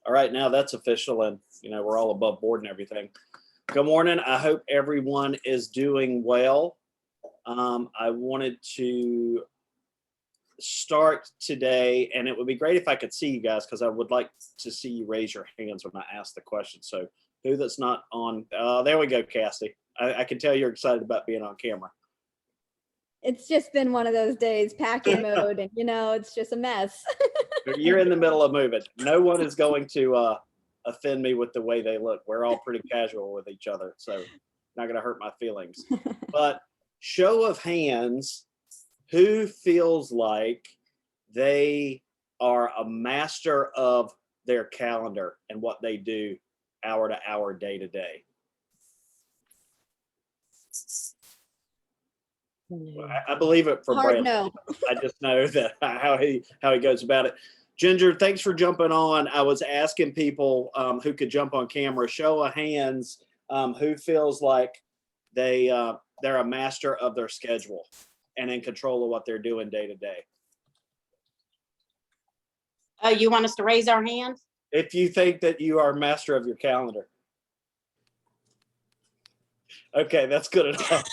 All right, now that's official, and we're all above board and everything. Good morning. I hope everyone is doing well. I wanted to start today, and it would be great if I could see you guys because I would like to see you raise your hands when I ask the question. So who that's not on? There we go, Cassie. I can tell you're excited about being on camera. It's just been one of those days, packing mode, and it's just a mess. You're in the middle of moving. No one is going to offend me with the way they look. We're all pretty casual with each other, so not going to hurt my feelings. But show of hands, who feels like they are a master of their calendar and what they do hour to hour, day to day? I believe it for Hard Brandon. no. I just know that how he goes about it. Ginger, thanks for jumping on. I was asking people who could jump on camera, show of hands, who feels like they're a master of their schedule and in control of what they're doing day to day. Oh, you want us to raise our hand? If you think that you are master of your calendar. Okay, that's good enough.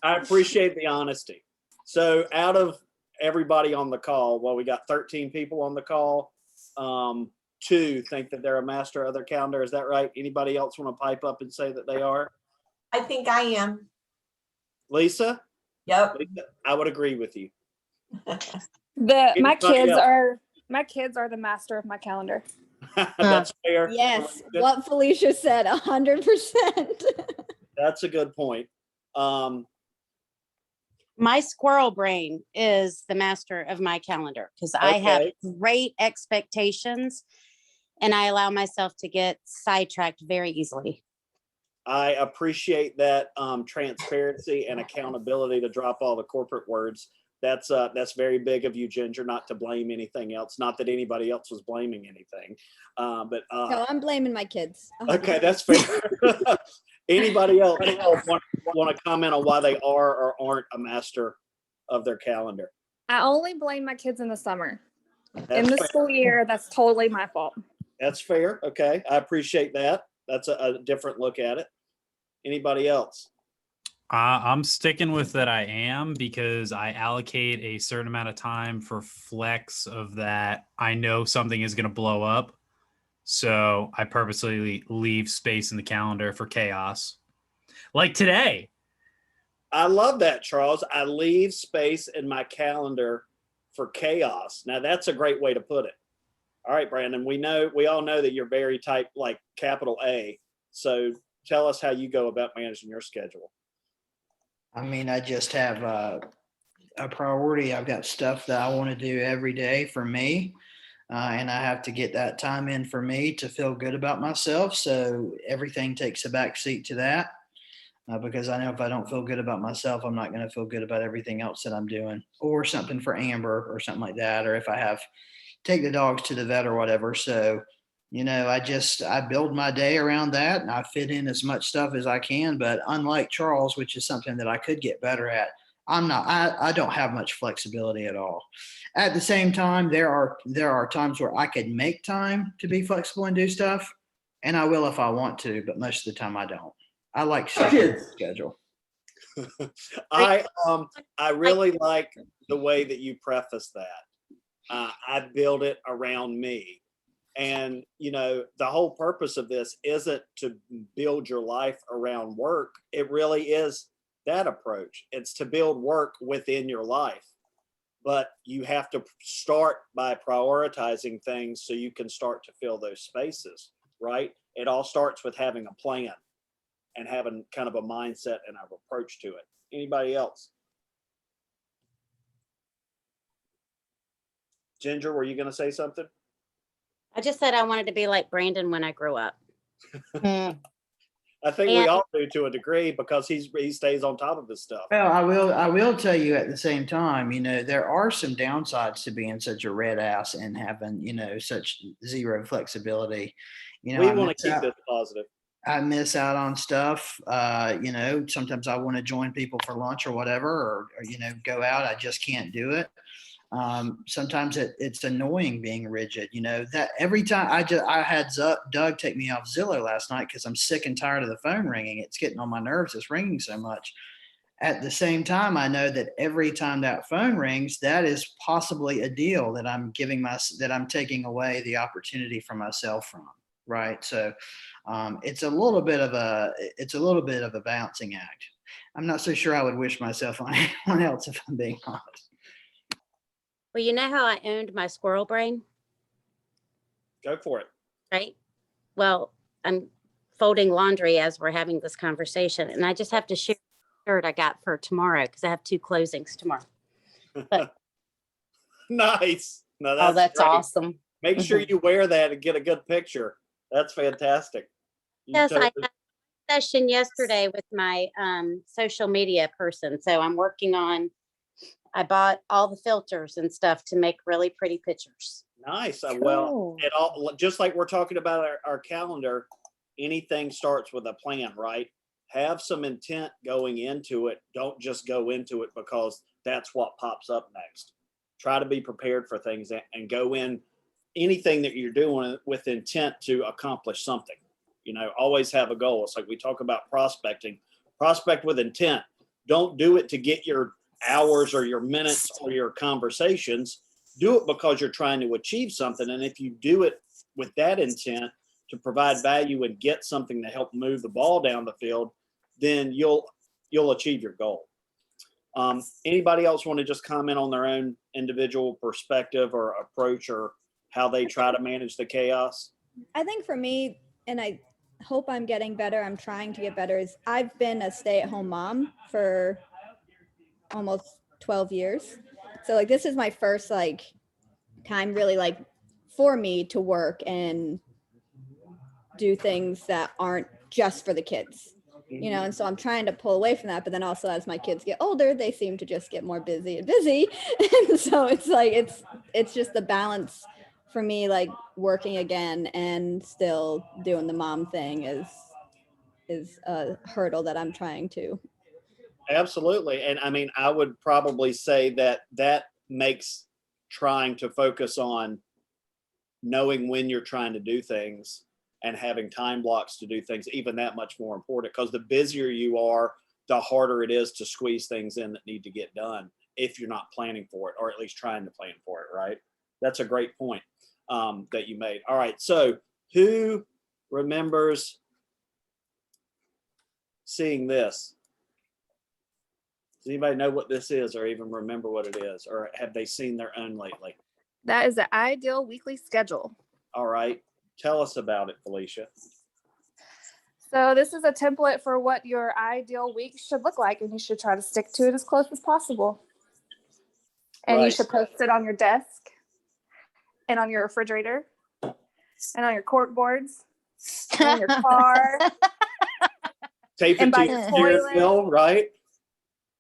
I appreciate the honesty. So out of everybody on the call, well, we got 13 people on the call. 2 think that they're a master of their calendar. Is that right? Anybody else want to pipe up and say that they are? I think I am. Lisa? Yep. Lisa, I would agree with you. My kids else? are the master of my calendar. That's fair. Yes, what Felicia said, 100%. That's a good point. My squirrel brain is the master of my calendar because I have great expectations and I allow myself to get sidetracked very easily. I appreciate that transparency and accountability to drop all the corporate words. That's very big of you, Ginger, not to blame anything else. Not that anybody else was blaming anything. No, I'm blaming my kids. Okay, that's fair. Anybody else want to comment on why they are or aren't a master of their calendar? I only blame my kids in the summer. That's in the fair. school year, that's totally my fault. That's fair. Okay, I appreciate that. That's a different look at it. Anybody else? I'm sticking with that. I am, because I allocate a certain amount of time for flex of that. I know something is going to blow up. So I purposely leave space in the calendar for chaos. Like today. I love that, Charles. I leave space in my calendar for chaos. Now that's a great way to put it. All right, Brandon, we all know that you're very type, like capital A. So tell us how you go about managing your schedule. I mean, I just have a priority. I've got stuff that I want to do every day for me. And I have to get that time in for me to feel good about myself. So everything takes a back seat to that. Because I know if I don't feel good about myself, I'm not going to feel good about everything else that I'm doing, or something for Amber or something like that. Or if I take the dogs to the vet or whatever. So, I build my day around that and I fit in as much stuff as I can. But unlike Charles, which is something that I could get better at, I don't have much flexibility at all. At the same time, there are times where I could make time to be flexible and do stuff, and I will if I want to, but most of the time I don't. I like schedule. I really like the way that you preface that. I build it around me. And, the whole purpose of this isn't to build your life around work. It really is that approach. It's to build work within your life. But you have to start by prioritizing things so you can start to fill those spaces, right? It all starts with having a plan and having kind of a mindset and an approach to it. Anybody else? Ginger, were you going to say something? I just said I wanted to be like Brandon when I grew up. I think we all do to a degree because he stays on top of his stuff. Well, I will tell you at the same time, there are some downsides to being such a red ass and having, such zero flexibility. We want to keep this positive. I miss out on stuff. Sometimes I want to join people for lunch or whatever, or go out. I just can't do it. Sometimes it's annoying being rigid. You know, that every time I had Doug take me off Zillow last night because I'm sick and tired of the phone ringing. It's getting on my nerves. It's ringing so much. At the same time, I know that every time that phone rings, that is possibly a deal that I'm taking away the opportunity for myself from. Right. So it's a little bit of a balancing act. I'm not so sure I would wish myself on anyone else, if I'm being honest. Well, you know how I owned my squirrel brain, Go for it. right? Well, I'm folding laundry as we're having this conversation, and I just have to share the shirt I got for tomorrow because I have 2 closings tomorrow. Nice. No, Oh, that's great. awesome. Make sure you wear that and get a good picture. That's fantastic. You Yes, I totally- had a session yesterday with my social media person. So I'm working on, I bought all the filters and stuff to make really pretty pictures. Nice. Well, Cool. it all, just like we're talking about our calendar, anything starts with a plan, right? Have some intent going into it. Don't just go into it because that's what pops up next. Try to be prepared for things and go in anything that you're doing with intent to accomplish something. You know, always have a goal. It's like we talk about prospecting. Prospect with intent. Don't do it to get your hours or your minutes or your conversations. Do it because you're trying to achieve something. And if you do it with that intent to provide value and get something to help move the ball down the field, then you'll achieve your goal. Anybody else want to just comment on their own individual perspective or approach or how they try to manage the chaos? I think for me, and I hope I'm getting better, I'm trying to get better, is I've been a stay-at-home mom for almost 12 years. So like this is my first like time really like for me to work and do things that aren't just for the kids. You know, and so I'm trying to pull away from that, but then also as my kids get older, they seem to just get more busy and busy. And so it's like it's just the balance for me, like working again and still doing the mom thing is a hurdle that I'm trying to. Absolutely. And I mean, I would probably say that makes trying to focus on knowing when you're trying to do things and having time blocks to do things even that much more important, because the busier you are, the harder it is to squeeze things in that need to get done if you're not planning for it, or at least trying to plan for it, right? That's a great point that you made. All right. So who remembers seeing this? Does anybody know what this is or even remember what it is? Or have they seen their own lately? That is the ideal weekly schedule. All right. Tell us about it, Felicia. So this is a template for what your ideal week should look like, and you should try to stick to it as close as possible. And you Right. should post it on your desk and on your refrigerator and on your cork boards and in your car. Tape it And to by your the steering toilet. wheel, right?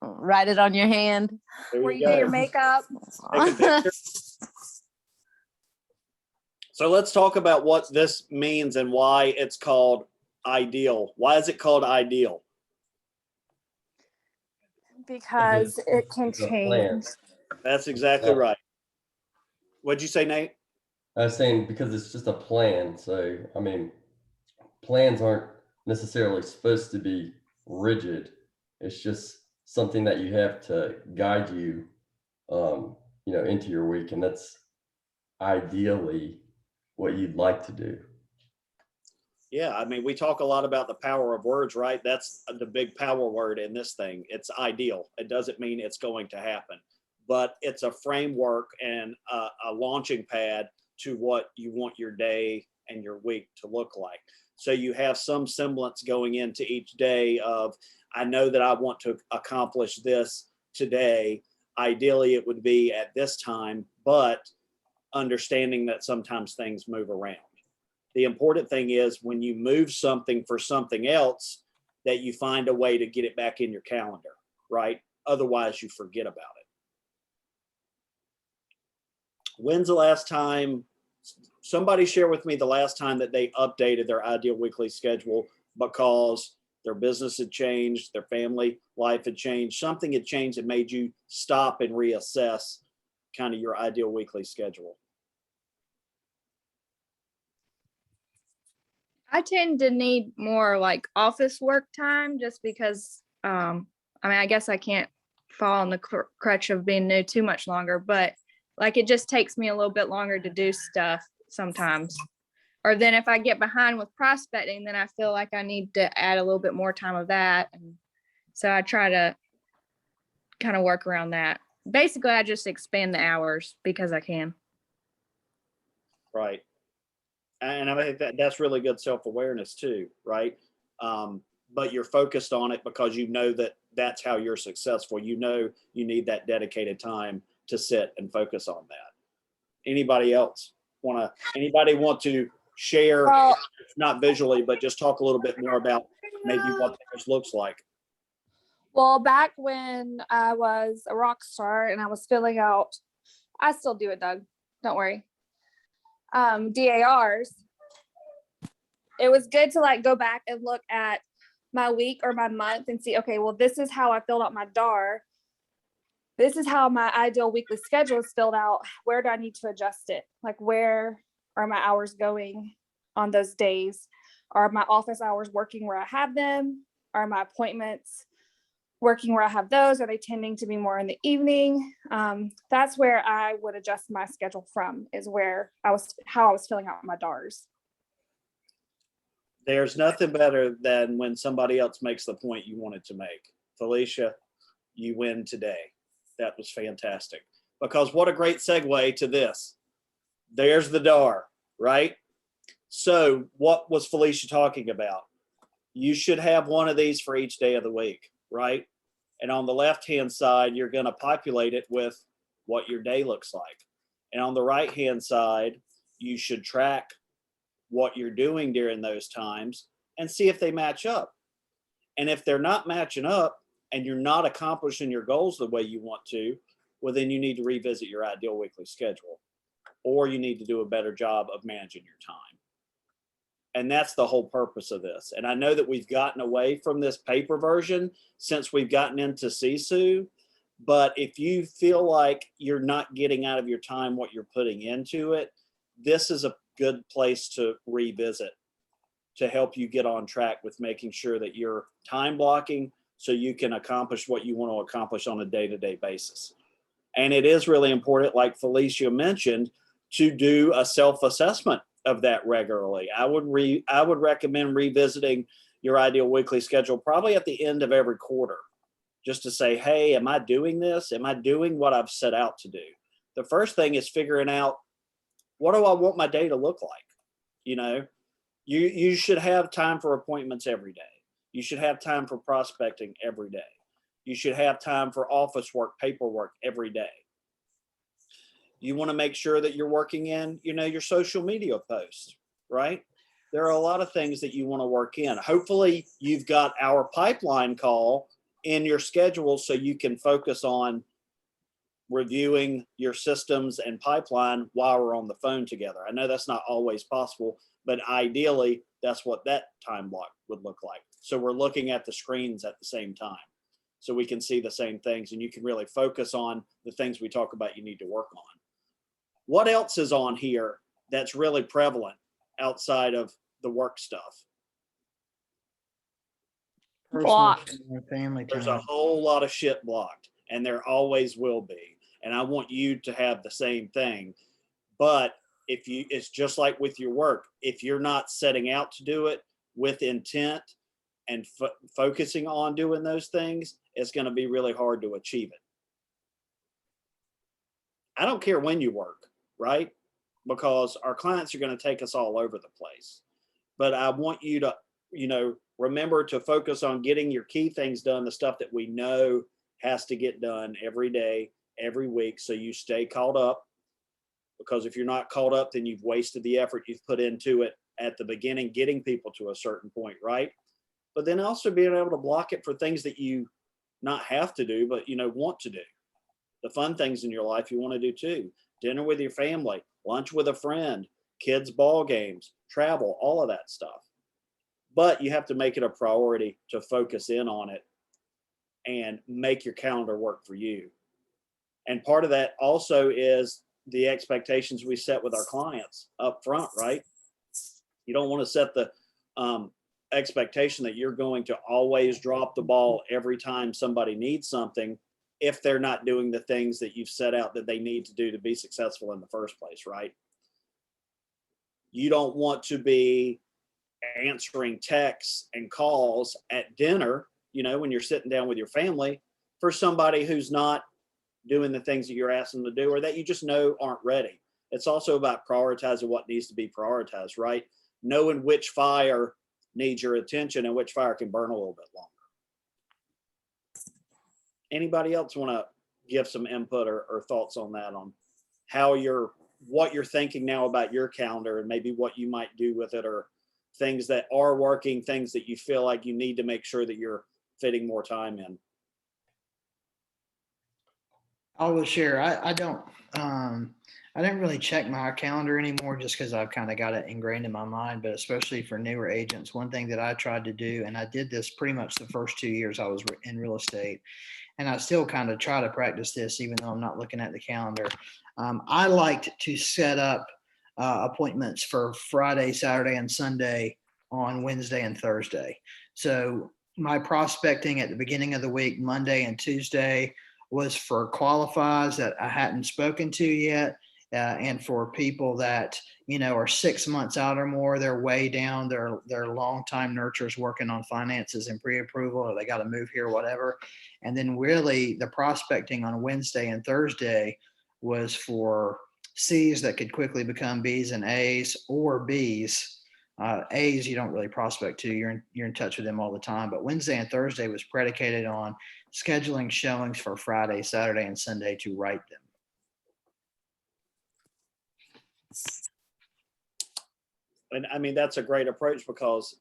Write it on your hand. There Where you you do your go. makeup. Take a picture. So let's talk about what this means and why it's called ideal. Why is it called ideal? Because it can It's a plan. change. That's exactly Yeah. right. What'd you say, Nate? I was saying because it's just a plan. So, I mean, plans aren't necessarily supposed to be rigid. It's just something that you have to guide you, into your week. And that's ideally what you'd like to do. Yeah, I mean, we talk a lot about the power of words, right? That's the big power word in this thing. It's ideal. It doesn't mean it's going to happen, but it's a framework and a launching pad to what you want your day and your week to look like. So you have some semblance going into each day of, I know that I want to accomplish this today. Ideally, it would be at this time, but understanding that sometimes things move around. The important thing is when you move something for something else, that you find a way to get it back in your calendar, right? Otherwise, you forget about it. When's the last time, somebody share with me the last time that they updated their ideal weekly schedule because their business had changed, their family life had changed, something had changed that made you stop and reassess kind of your ideal weekly schedule? I tend to need more like office work time just because, I mean, I guess I can't fall on the crutch of being new too much longer, but like it just takes me a little bit longer to do stuff sometimes. Or then if I get behind with prospecting, then I feel like I need to add a little bit more time of that. And so I try to kind of work around that. Basically, I just expand the hours because I can. Right. And I think that's really good self-awareness too, right? But you're focused on it because you know that that's how you're successful. You know you need that dedicated time to sit and focus on that. Anybody want to share, Well, not visually, but just talk a little bit more about maybe what this looks like? well, back when I was a rock star and I was filling out, I still do it, Doug. Don't worry. DARs. It was good to like go back and look at my week or my month and see, okay, well, this is how I filled out my DAR. This is how my ideal weekly schedule is filled out. Where do I need to adjust it? Like, where are my hours going on those days? Are my office hours working where I have them? Are my appointments working where I have those? Are they tending to be more in the evening? That's where I would adjust my schedule from, is how I was filling out my DARs. There's nothing better than when somebody else makes the point you wanted to make. Felicia, you win today. That was fantastic. Because what a great segue to this. There's the DAR, right? So what was Felicia talking about? You should have one of these for each day of the week, right? And on the left-hand side, you're going to populate it with what your day looks like. And on the right-hand side, you should track what you're doing during those times and see if they match up. And if they're not matching up and you're not accomplishing your goals the way you want to, well, then you need to revisit your ideal weekly schedule, or you need to do a better job of managing your time. And that's the whole purpose of this. And I know that we've gotten away from this paper version since we've gotten into Sisu, but if you feel like you're not getting out of your time what you're putting into it, this is a good place to revisit to help you get on track with making sure that you're time blocking so you can accomplish what you want to accomplish on a day-to-day basis. And it is really important, like Felicia mentioned, to do a self-assessment of that regularly. I would recommend revisiting your ideal weekly schedule probably at the end of every quarter, just to say, hey, am I doing this? Am I doing what I've set out to do? The first thing is figuring out, what do I want my day to look like? You know, you should have time for appointments every day. You should have time for prospecting every day. You should have time for office work, paperwork every day. You want to make sure that you're working in, your social media posts, right? There are a lot of things that you want to work in. Hopefully you've got our pipeline call in your schedule so you can focus on reviewing your systems and pipeline while we're on the phone together. I know that's not always possible, but ideally that's what that time block would look like. So we're looking at the screens at the same time so we can see the same things and you can really focus on the things we talk about you need to work on. What else is on here that's really prevalent outside of the work stuff? Blocked. Personal time, family There's a time. whole lot of shit blocked, and there always will be. And I want you to have the same thing. But it's just like with your work. If you're not setting out to do it with intent and focusing on doing those things, it's going to be really hard to achieve it. I don't care when you work, right? Because our clients are going to take us all over the place. But I want you to, remember to focus on getting your key things done, the stuff that we know has to get done every day, every week, so you stay caught up. Because if you're not caught up, then you've wasted the effort you've put into it at the beginning, getting people to a certain point, right? But then also being able to block it for things that you not have to do, but want to do. The fun things in your life you want to do too. Dinner with your family, lunch with a friend, kids' ball games, travel, all of that stuff. But you have to make it a priority to focus in on it and make your calendar work for you. And part of that also is the expectations we set with our clients up front, right? You don't want to set the expectation that you're going to always drop the ball every time somebody needs something if they're not doing the things that you've set out that they need to do to be successful in the first place, right? You don't want to be answering texts and calls at dinner, when you're sitting down with your family, for somebody who's not doing the things that you're asking them to do or that you just know aren't ready. It's also about prioritizing what needs to be prioritized, right? Knowing which fire needs your attention and which fire can burn a little bit longer. Anybody else want to give some input or thoughts on that, on how what you're thinking now about your calendar and maybe what you might do with it, or things that are working, things that you feel like you need to make sure that you're fitting more time in? I will share. I didn't really check my calendar anymore just because I've kind of got it ingrained in my mind, but especially for newer agents, one thing that I tried to do, and I did this pretty much the first 2 years I was in real estate, and I still kind of try to practice this even though I'm not looking at the calendar. I liked to set up appointments for Friday, Saturday, and Sunday on Wednesday and Thursday. So my prospecting at the beginning of the week, Monday and Tuesday, was for qualifiers that I hadn't spoken to yet, and for people that are 6 months out or more. They're way down. They're long-time nurturers working on finances and pre-approval, or they got to move here, whatever. And then really the prospecting on Wednesday and Thursday was for C's that could quickly become B's and A's, or B's. A's you don't really prospect to. You're in touch with them all the time. But Wednesday and Thursday was predicated on scheduling showings for Friday, Saturday, and Sunday to write them. And I mean, that's a great approach because,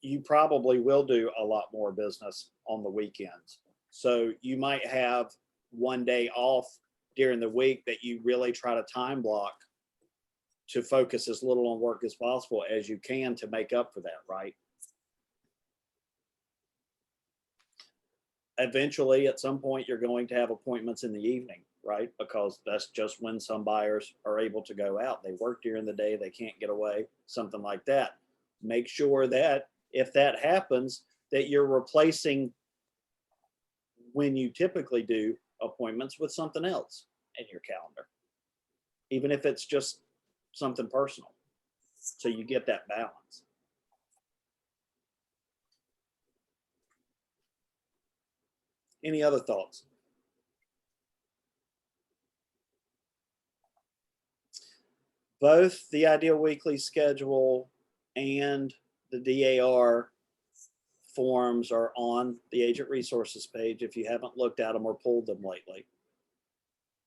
you probably will do a lot more business on the weekends. So you might have one day off during the week that you really try to time block to focus as little on work as possible as you can to make up for that, right? Eventually, at some point, you're going to have appointments in the evening, right? Because that's just when some buyers are able to go out. They work during the day, they can't get away, something like that. Make sure that if that happens, that you're replacing when you typically do appointments with something else in your calendar, even if it's just something personal, so you get that balance. Any other thoughts? Both the Ideal Weekly Schedule and the DAR forms are on the Agent Resources page if you haven't looked at them or pulled them lately.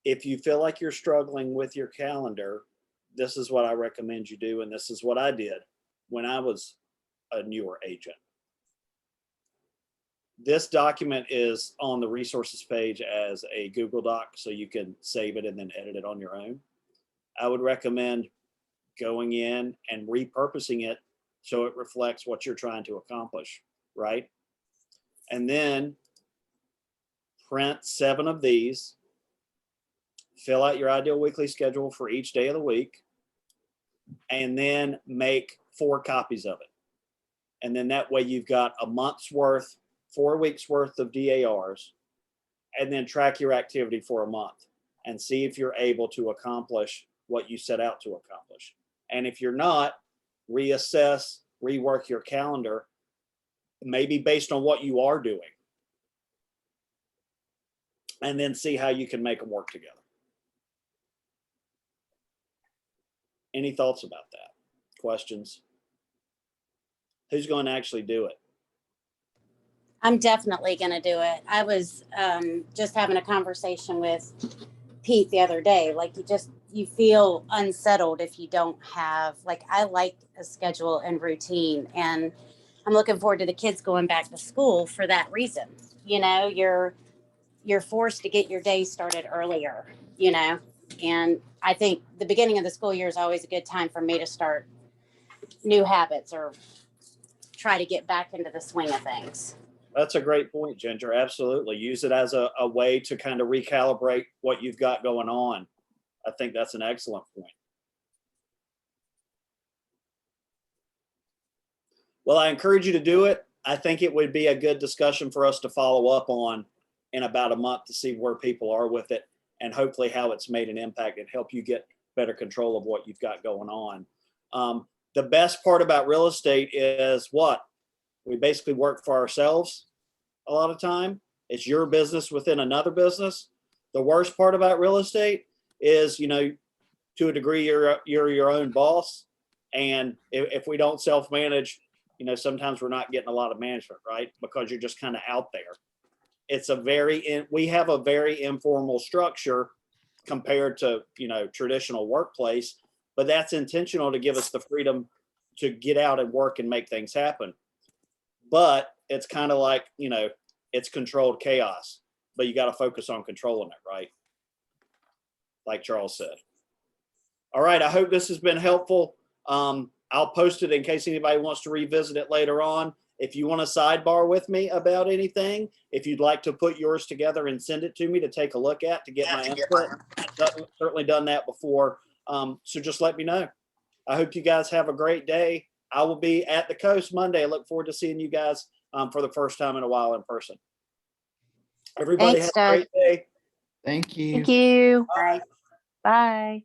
If you feel like you're struggling with your calendar, this is what I recommend you do, and this is what I did when I was a newer agent. This document is on the resources page as a Google Doc, so you can save it and then edit it on your own. I would recommend going in and repurposing it so it reflects what you're trying to accomplish, right? And then print 7 of these, fill out your Ideal Weekly Schedule for each day of the week, and then make 4 copies of it. And then that way you've got a month's worth, 4 weeks worth of DARs, and then track your activity for a month and see if you're able to accomplish what you set out to accomplish. And if you're not, reassess, rework your calendar, maybe based on what you are doing, and then see how you can make them work together. Any thoughts about that? Questions? Who's going to actually do it? I'm definitely going to do it. I was just having a conversation with Pete the other day. Like, you feel unsettled if you don't have, like, I like a schedule and routine, and I'm looking forward to the kids going back to school for that reason. You're forced to get your day started earlier, and I think the beginning of the school year is always a good time for me to start new habits or try to get back into the swing of things. That's a great point, Ginger. Absolutely. Use it as a way to kind of recalibrate what you've got going on. I think that's an excellent point. Well, I encourage you to do it. I think it would be a good discussion for us to follow up on in about a month to see where people are with it and hopefully how it's made an impact and help you get better control of what you've got going on. The best part about real estate is what? We basically work for ourselves a lot of time. It's your business within another business. The worst part about real estate is, to a degree, you're your own boss. And if we don't self-manage, sometimes we're not getting a lot of management, right? Because you're just kind of out there. We have a very informal structure compared to, traditional workplace, but that's intentional to give us the freedom to get out and work and make things happen. But it's kind of like, it's controlled chaos, but you got to focus on controlling it, right? Like Charles said. All right. I hope this has been helpful. I'll post it in case anybody wants to revisit it later on. If you want to sidebar with me about anything, if you'd like to put yours together and send it to me to take a look at, to get my input, I've certainly done that before. So just let me know. I hope you guys have a great day. I will be at the coast Monday. I look forward to seeing you guys for the first time in a while in person. Everybody Thanks, have a great day. Thank you. Thank you. Bye. Bye.